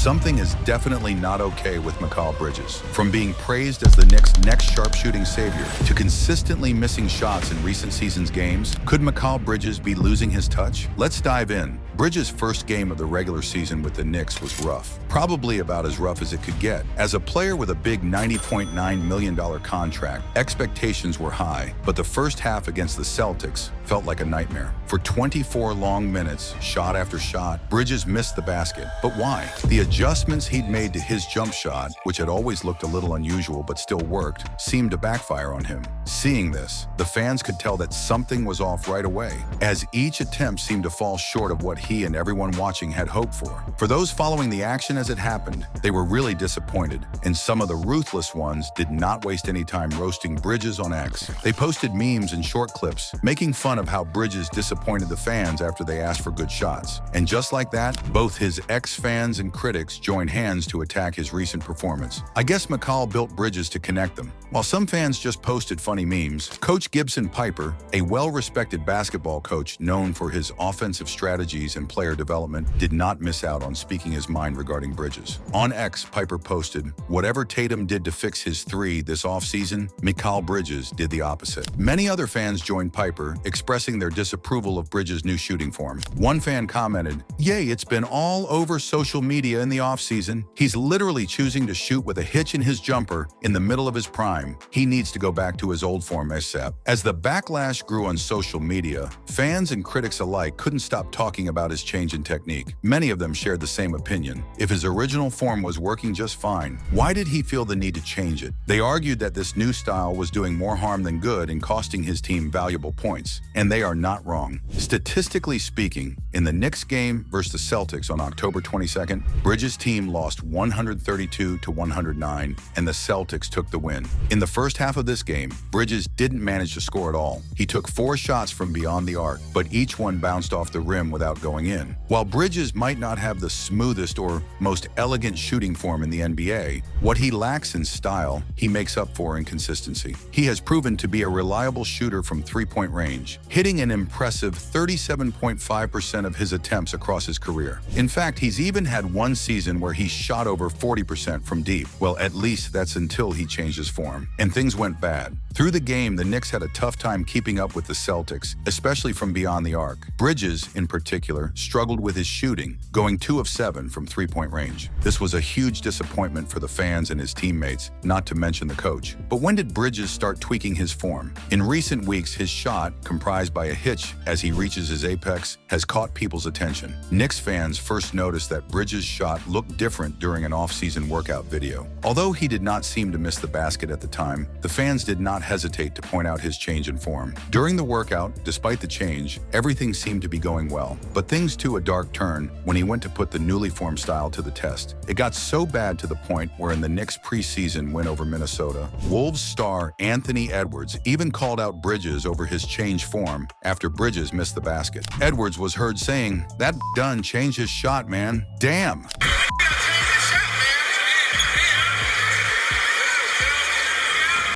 something is definitely not okay with Mikal Bridges. From being praised as the Knicks' next sharpshooting savior to consistently missing shots in recent season's games, could Mikal Bridges be losing his touch? Let's dive in. Bridges' first game of the regular season with the Knicks was rough. Probably about as rough as it could get. As a player with a big $90.9 million contract, expectations were high, but the first half against the Celtics felt like a nightmare. For 24 long minutes, shot after shot, Bridges missed the basket. But why? The adjustments he'd made to his jump shot, which had always looked a little unusual but still worked, seemed to backfire on him. Seeing this, the fans could tell that something was off right away, as each attempt seemed to fall short of what he and everyone watching had hoped for. For those following the action as it happened, they were really disappointed, and some of the ruthless ones did not waste any time roasting Bridges on X. They posted memes and short clips, making fun of how Bridges disappointed the fans after they asked for good shots. And just like that, both his ex-fans and critics joined hands to attack his recent performance. I guess Mikal built bridges to connect them. While some fans just posted funny memes, Coach Gibson Piper, a well-respected basketball coach known for his offensive strategies and player development, did not miss out on speaking his mind regarding Bridges. On X, Piper posted, "Whatever Tatum did to fix his three this offseason, Mikal Bridges did the opposite." Many other fans joined Piper, expressing their disapproval of Bridges' new shooting form. One fan commented, "Yay, it's been all over social media in the offseason. He's literally choosing to shoot with a hitch in his jumper in the middle of his prime. He needs to go back to his old form ASAP." As the backlash grew on social media, fans and critics alike couldn't stop talking about his change in technique. Many of them shared the same opinion. If his original form was working just fine, why did he feel the need to change it? They argued that this new style was doing more harm than good and costing his team valuable points. And they are not wrong. Statistically speaking, in the Knicks game versus the Celtics on October 22nd, Bridges' team lost 132 to 109, and the Celtics took the win. In the first half of this game, Bridges didn't manage to score at all. He took 4 shots from beyond the arc, but each one bounced off the rim without going in. While Bridges might not have the smoothest or most elegant shooting form in the NBA, what he lacks in style, he makes up for in consistency. He has proven to be a reliable shooter from three-point range, hitting an impressive 37.5% of his attempts across his career. In fact, he's even had one season where he shot over 40% from deep. Well, at least that's until he changed his form. And things went bad. Through the game, the Knicks had a tough time keeping up with the Celtics, especially from beyond the arc. Bridges, in particular, struggled with his shooting, going 2 of 7 from three-point range. This was a huge disappointment for the fans and his teammates, not to mention the coach. But when did Bridges start tweaking his form? In recent weeks, his shot, comprised by a hitch as he reaches his apex, has caught people's attention. Knicks fans first noticed that Bridges' shot looked different during an off-season workout video. Although he did not seem to miss the basket at the time, the fans did not hesitate to point out his change in form. During the workout, despite the change, everything seemed to be going well. But things took a dark turn when he went to put the newly formed style to the test. It got so bad to the point where in the Knicks' preseason win over Minnesota, Wolves star Anthony Edwards even called out Bridges over his changed form after Bridges missed the basket. Edwards was heard saying, "That done changed his shot, man. Damn."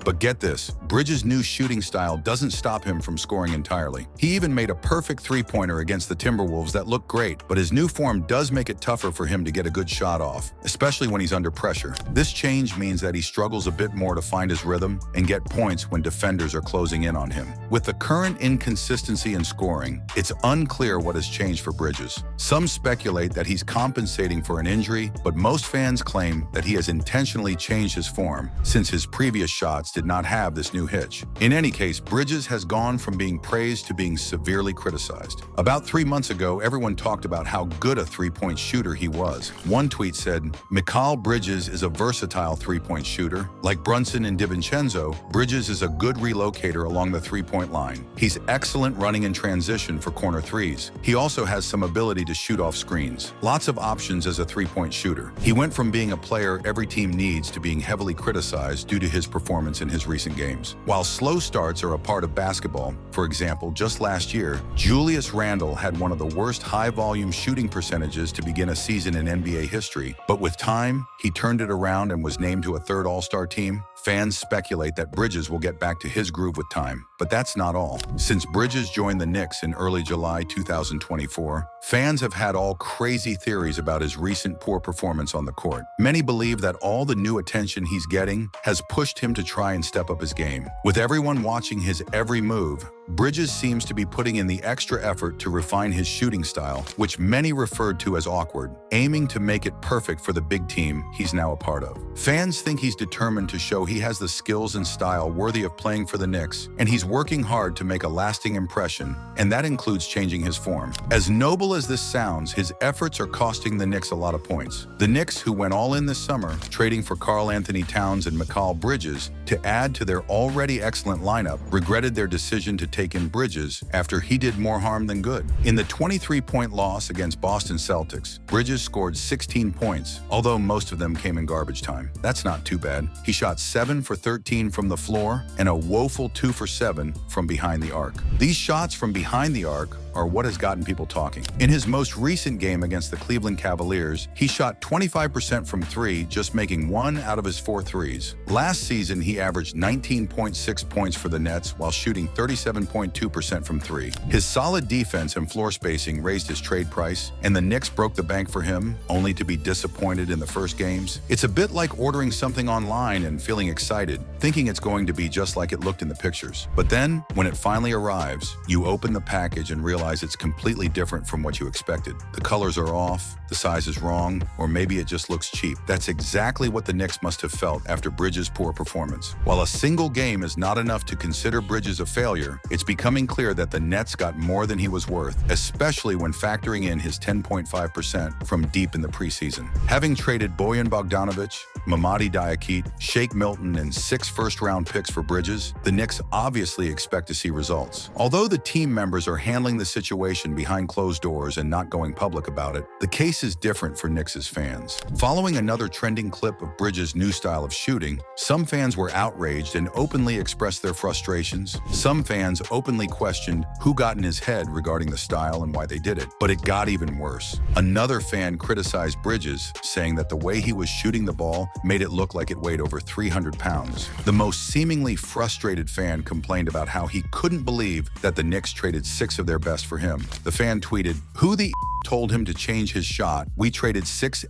But get this, Bridges' new shooting style doesn't stop him from scoring entirely. He even made a perfect three-pointer against the Timberwolves that looked great, but his new form does make it tougher for him to get a good shot off, especially when he's under pressure. This change means that he struggles a bit more to find his rhythm and get points when defenders are closing in on him. With the current inconsistency in scoring, it's unclear what has changed for Bridges. Some speculate that he's compensating for an injury, but most fans claim that he has intentionally changed his form since his previous shots did not have this new hitch. In any case, Bridges has gone from being praised to being severely criticized. About 3 months ago, everyone talked about how good a three-point shooter he was. One tweet said, "Mikal Bridges is a versatile three-point shooter. Like Brunson and DiVincenzo, Bridges is a good relocator along the three-point line. He's excellent running in transition for corner threes. He also has some ability to shoot off screens. Lots of options as a three-point shooter. He went from being a player every team needs to being heavily criticized due to his performance in his recent games. While slow starts are a part of basketball, for example, just last year, Julius Randle had one of the worst high-volume shooting percentages to begin a season in NBA history. But with time, he turned it around and was named to a third All-Star team. fans speculate that Bridges will get back to his groove with time. But that's not all. Since Bridges joined the Knicks in early July 2024, fans have had all crazy theories about his recent poor performance on the court. Many believe that all the new attention he's getting has pushed him to try and step up his game. With everyone watching his every move, Bridges seems to be putting in the extra effort to refine his shooting style, which many referred to as awkward, aiming to make it perfect for the big team he's now a part of. Fans think he's determined to show he has the skills and style worthy of playing for the Knicks, and he's working hard to make a lasting impression, and that includes changing his form. As noble as this sounds, his efforts are costing the Knicks a lot of points. The Knicks, who went all in this summer, trading for Karl-Anthony Towns and Mikal Bridges to add to their already excellent lineup, regretted their decision to take in Bridges after he did more harm than good. In the 23-point loss against Boston Celtics, Bridges scored 16 points, although most of them came in garbage time. That's not too bad. He shot 7 for 13 from the floor and a woeful 2 for 7 from behind the arc. These shots from behind the arc are what has gotten people talking. In his most recent game against the Cleveland Cavaliers, he shot 25% from 3, just making 1 out of his 4 threes. Last season, he averaged 19.6 points for the Nets while shooting 37.2% from 3. His solid defense and floor spacing raised his trade price, and the Knicks broke the bank for him, only to be disappointed in the first games. It's a bit like ordering something online and feeling excited, thinking it's going to be just like it looked in the pictures. But then, when it finally arrives, you open the package and realize it's completely different from what you expected. The colors are off, the size is wrong, or maybe it just looks cheap. That's exactly what the Knicks must have felt after Bridges' poor performance. While a single game is not enough to consider Bridges a failure, it's becoming clear that the Nets got more than he was worth, especially when factoring in his 10.5% from deep in the preseason. Having traded Bojan Bogdanovic, Mamadi Diakite, Shake Milton, and 6 first-round picks for Bridges, the Knicks obviously expect to see results. Although the team members are handling the situation behind closed doors and not going public about it, the case is different for Knicks' fans. Following another trending clip of Bridges' new style of shooting, some fans were outraged and openly expressed their frustrations. Some fans openly questioned who got in his head regarding the style and why they did it. But it got even worse. Another fan criticized Bridges, saying that the way he was shooting the ball made it look like it weighed over 300 pounds. The most seemingly frustrated fan complained about how he couldn't believe that the Knicks traded 6 of their best for him. The fan tweeted, "Who the told him to change his shot? We traded 6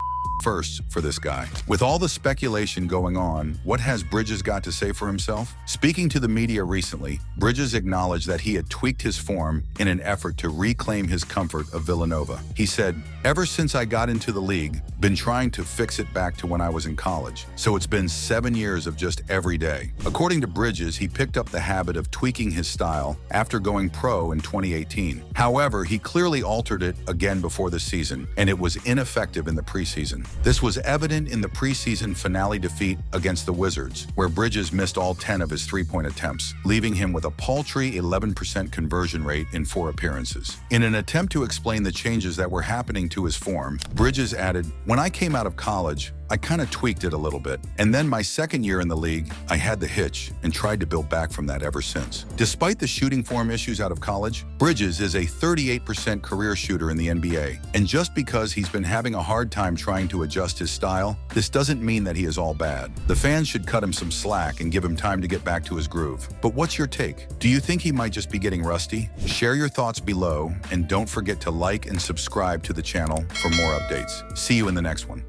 firsts for this guy." With all the speculation going on, what has Bridges got to say for himself? Speaking to the media recently, Bridges acknowledged that he had tweaked his form in an effort to reclaim his comfort of Villanova. He said, "Ever since I got into the league, been trying to fix it back to when I was in college. So it's been 7 years of just every day." According to Bridges, he picked up the habit of tweaking his style after going pro in 2018. However, he clearly altered it again before the season, and it was ineffective in the preseason. This was evident in the preseason finale defeat against the Wizards, where Bridges missed all 10 of his three-point attempts, leaving him with a paltry 11% conversion rate in 4 appearances. In an attempt to explain the changes that were happening to his form, Bridges added, "When I came out of college, I kind of tweaked it a little bit. And then my second year in the league, I had the hitch and tried to build back from that ever since." Despite the shooting form issues out of college, Bridges is a 38% career shooter in the NBA. And just because he's been having a hard time trying to adjust his style, this doesn't mean that he is all bad. The fans should cut him some slack and give him time to get back to his groove. But what's your take? Do you think he might just be getting rusty? Share your thoughts below, and don't forget to like and subscribe to the channel for more updates. See you in the next one.